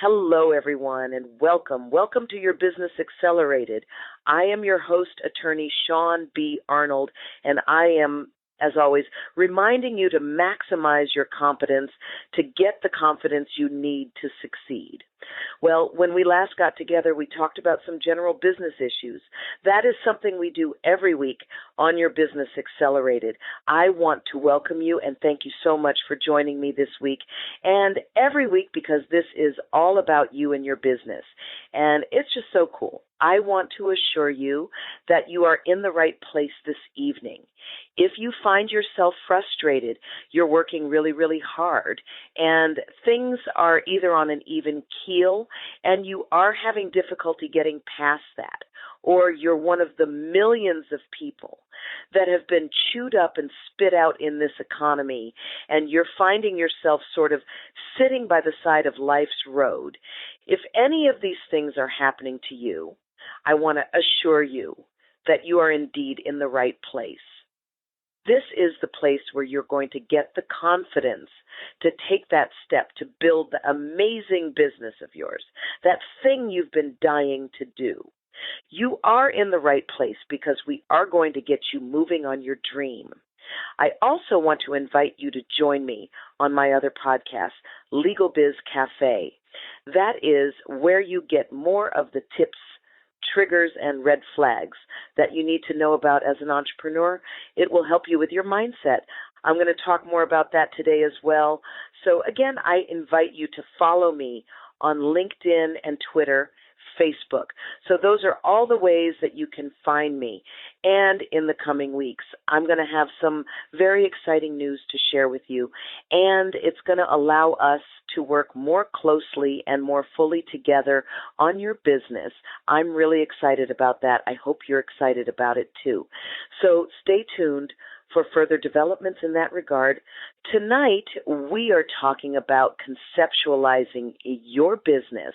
Hello, everyone, and welcome. Welcome to Your Business Accelerated. I am your host, Attorney Shaune B. Arnold, and I am, as always, reminding you to maximize your competence to get the confidence you need to succeed. Well, when we last got together, we talked about some general business issues. That is something we do every week on Your Business Accelerated. I want to welcome you and thank you so much for joining me this week and every week, because this is all about you and your business. And it's just so cool. I want to assure you that you are in the right place this evening. If you find yourself frustrated, you're working really, really hard, and things are either on an even keel and you are having difficulty getting past that, or you're one of the millions of people that have been chewed up and spit out in this economy, and you're finding yourself sort of sitting by the side of life's road. If any of these things are happening to you, I want to assure you that you are indeed in the right place. This is the place where you're going to get the confidence to take that step to build the amazing business of yours, that thing you've been dying to do. You are in the right place because we are going to get you moving on your dream. I also want to invite you to join me on my other podcast, Legal Biz Cafe. That is where you get more of the tips, triggers, and red flags that you need to know about as an entrepreneur. It will help you with your mindset. I'm going to talk more about that today as well. So again, I invite you to follow me on LinkedIn and Twitter, Facebook. So those are all the ways that you can find me. And in the coming weeks, I'm going to have some very exciting news to share with you. And it's going to allow us to work more closely and more fully together on your business. I'm really excited about that. I hope you're excited about it too. So stay tuned for further developments in that regard. Tonight, we are talking about conceptualizing your business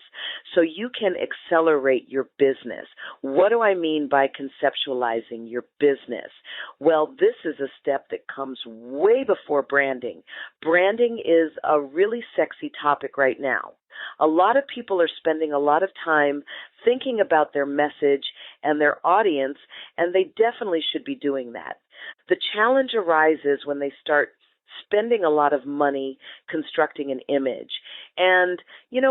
so you can accelerate your business. What do I mean by conceptualizing your business? Well, this is a step that comes way before branding. Branding is a really sexy topic right now. A lot of people are spending a lot of time thinking about their message and their audience, and they definitely should be doing that. The challenge arises when they start spending a lot of money constructing an image. And,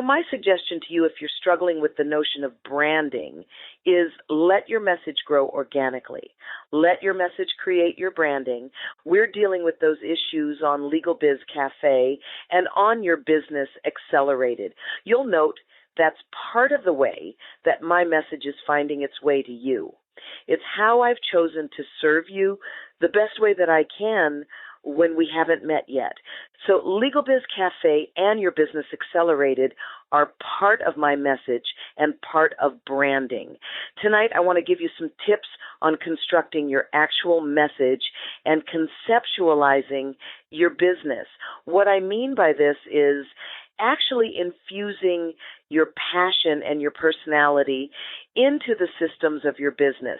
my suggestion to you, if you're struggling with the notion of branding, is let your message grow organically. Let your message create your branding. We're dealing with those issues on Legal Biz Cafe and on Your Business Accelerated. You'll note that's part of the way that my message is finding its way to you. It's how I've chosen to serve you the best way that I can when we haven't met yet. So Legal Biz Cafe and Your Business Accelerated are part of my message and part of branding. Tonight, I want to give you some tips on constructing your actual message and conceptualizing your business. What I mean by this is actually infusing your passion and your personality into the systems of your business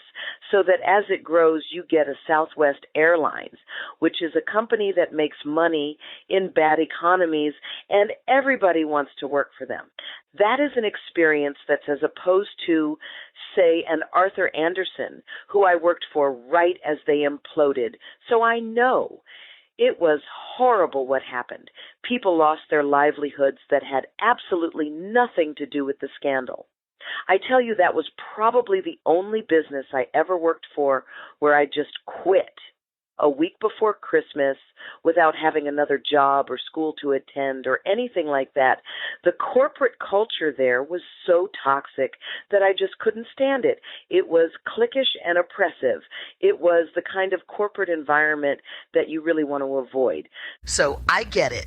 so that as it grows, you get a Southwest Airlines, which is a company that makes money in bad economies, and everybody wants to work for them. That is an experience that's as opposed to, say, an Arthur Andersen, who I worked for right as they imploded. So I know. It was horrible what happened. People lost their livelihoods that had absolutely nothing to do with the scandal. I tell you, that was probably the only business I ever worked for where I just quit a week before Christmas without having another job or school to attend or anything like that. The corporate culture there was so toxic that I just couldn't stand it. It was cliquish and oppressive. It was the kind of corporate environment that you really want to avoid. So I get it.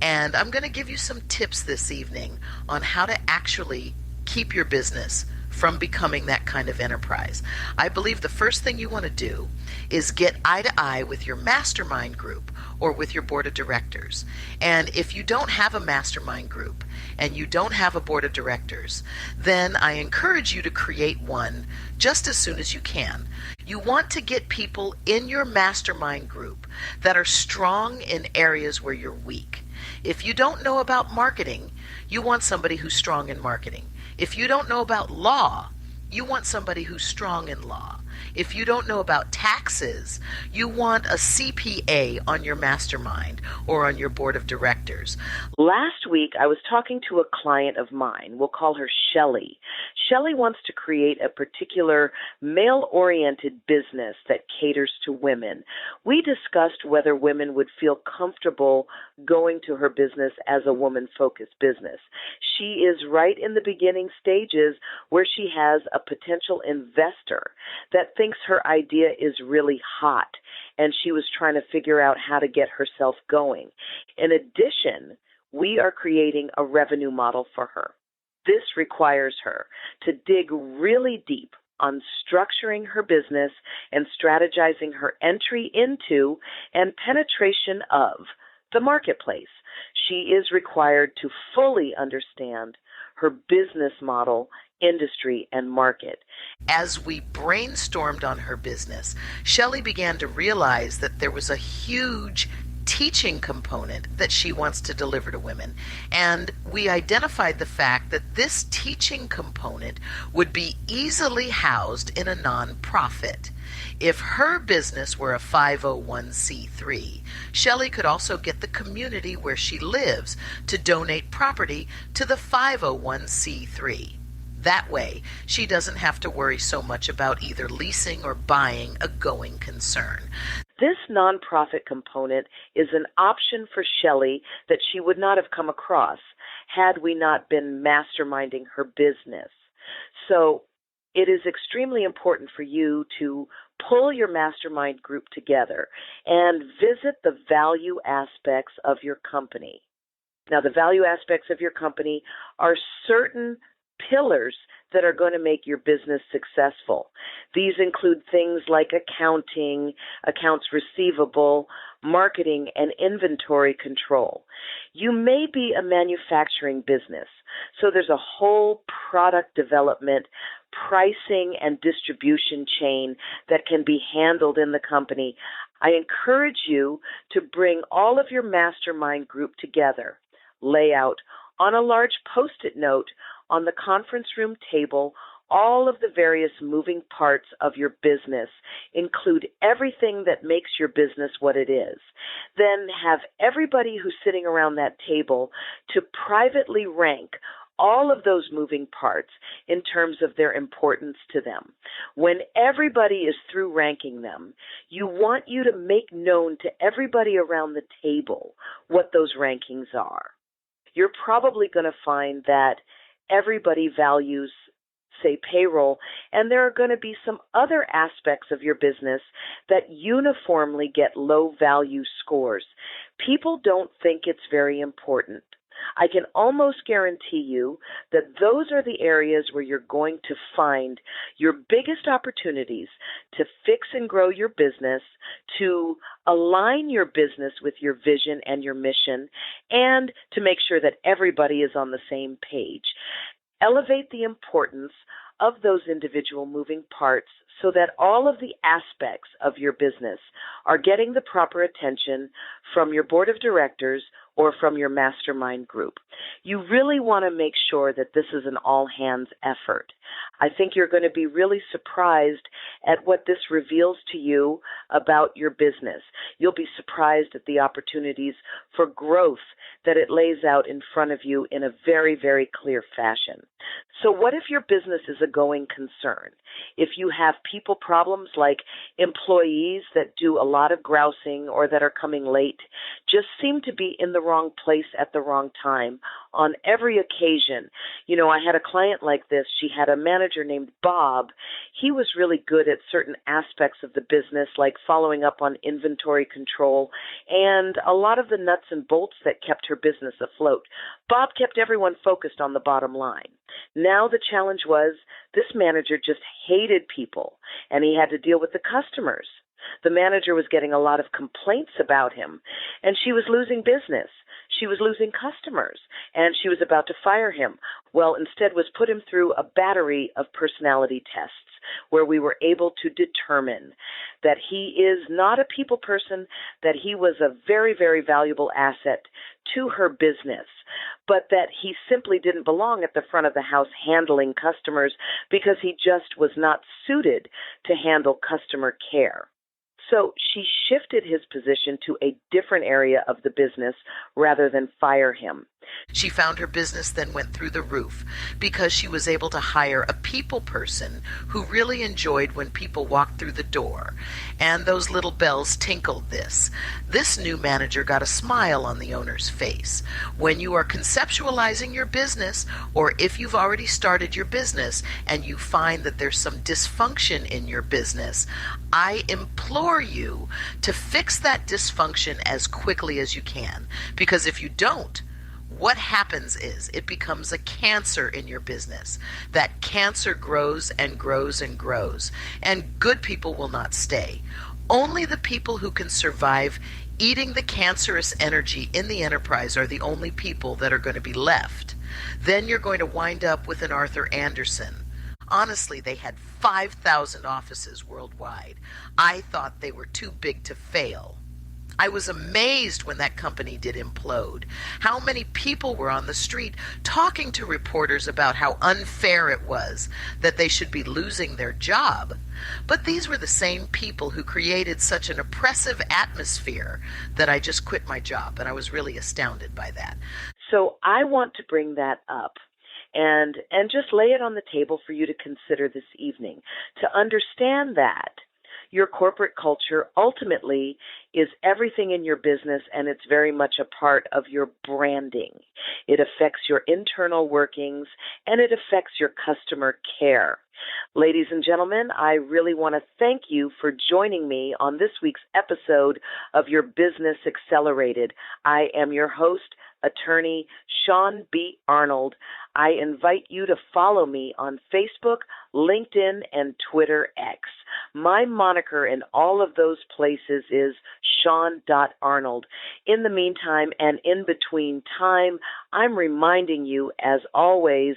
And I'm going to give you some tips this evening on how to actually keep your business from becoming that kind of enterprise. I believe the first thing you want to do is get eye to eye with your mastermind group or with your board of directors. And if you don't have a mastermind group and you don't have a board of directors, then I encourage you to create one just as soon as you can. You want to get people in your mastermind group that are strong in areas where you're weak. If you don't know about marketing, you want somebody who's strong in marketing. If you don't know about law, you want somebody who's strong in law. If you don't know about taxes, you want a CPA on your mastermind or on your board of directors. Last week, I was talking to a client of mine. We'll call her Shelley. Shelley wants to create a particular male-oriented business that caters to women. We discussed whether women would feel comfortable going to her business as a woman-focused business. She is right in the beginning stages where she has a potential investor that thinks her idea is really hot, and she was trying to figure out how to get herself going. In addition, we are creating a revenue model for her. This requires her to dig really deep on structuring her business and strategizing her entry into and penetration of the marketplace. She is required to fully understand her business model, industry, and market. As we brainstormed on her business, Shelley began to realize that there was a huge teaching component that she wants to deliver to women. And we identified the fact that this teaching component would be easily housed in a nonprofit. If her business were a 501c3, Shelley could also get the community where she lives to donate property to the 501c3. That way, she doesn't have to worry so much about either leasing or buying a going concern. This nonprofit component is an option for Shelley that she would not have come across had we not been masterminding her business. So it is extremely important for you to pull your mastermind group together and visit the value aspects of your company. Now, the value aspects of your company are certain pillars that are going to make your business successful. These include things like accounting, accounts receivable, marketing, and inventory control. You may be a manufacturing business, so there's a whole product development, pricing, and distribution chain that can be handled in the company. I encourage you to bring all of your mastermind group together, lay out on a large Post-it note on the conference room table all of the various moving parts of your business. Include everything that makes your business what it is. Then have everybody who's sitting around that table to privately rank all of those moving parts in terms of their importance to them. When everybody is through ranking them, you want you to make known to everybody around the table what those rankings are. You're probably going to find that everybody values, say, payroll, and there are going to be some other aspects of your business that uniformly get low value scores. People don't think it's very important. I can almost guarantee you that those are the areas where you're going to find your biggest opportunities to fix and grow your business, to align your business with your vision and your mission, and to make sure that everybody is on the same page. Elevate the importance of those individual moving parts so that all of the aspects of your business are getting the proper attention from your board of directors or from your mastermind group. You really want to make sure that this is an all-hands effort. I think you're going to be really surprised at what this reveals to you about your business. You'll be surprised at the opportunities for growth that it lays out in front of you in a very, very clear fashion. So what if your business is a going concern? If you have people problems like employees that do a lot of grousing or that are coming late, just seem to be in the wrong place at the wrong time on every occasion. You know, I had a client like this. She had a manager named Bob. He was really good at certain aspects of the business, like following up on inventory control and a lot of the nuts and bolts that kept her business afloat. Bob kept everyone focused on the bottom line. Now the challenge was this manager just hated people, and he had to deal with the customers. The manager was getting a lot of complaints about him, and she was losing business. she was losing customers and she was about to fire him. Well, instead was put him through a battery of personality tests where we were able to determine that he is not a people person, that he was a very, very valuable asset to her business, but that he simply didn't belong at the front of the house handling customers because he just was not suited to handle customer care. So she shifted his position to a different area of the business rather than fire him. She found her business then went through the roof because she was able to hire a people person who really enjoyed when people walked through the door. And those little bells tinkled this. This new manager got a smile on the owner's face. When you are conceptualizing your business, or if you've already started your business and you find that there's some dysfunction in your business, I implore you to fix that dysfunction as quickly as you can. Because if you don't, what happens is it becomes a cancer in your business. That cancer grows and grows and grows, and good people will not stay. Only the people who can survive eating the cancerous energy in the enterprise are the only people that are going to be left. Then you're going to wind up with an Arthur Andersen. Honestly, they had 5,000 offices worldwide. I thought they were too big to fail. I was amazed when that company did implode. How many people were on the street talking to reporters about how unfair it was that they should be losing their job. But these were the same people who created such an oppressive atmosphere that I just quit my job, and I was really astounded by that. So I want to bring that up and just lay it on the table for you to consider this evening, to understand that your corporate culture ultimately is everything in your business, and it's very much a part of your branding. It affects your internal workings, and it affects your customer care. Ladies and gentlemen, I really want to thank you for joining me on this week's episode of Your Business Accelerated. I am your host, Attorney Shaune B. Arnold. I invite you to follow me on Facebook, LinkedIn, and Twitter X. My moniker in all of those places is Shaune.Arnold. In the meantime and in between time, I'm reminding you, as always,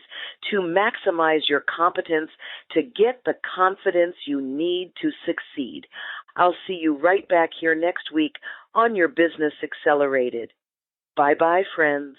to maximize your competence to get the confidence you need to succeed. I'll see you right back here next week on Your Business Accelerated. Bye-bye, friends.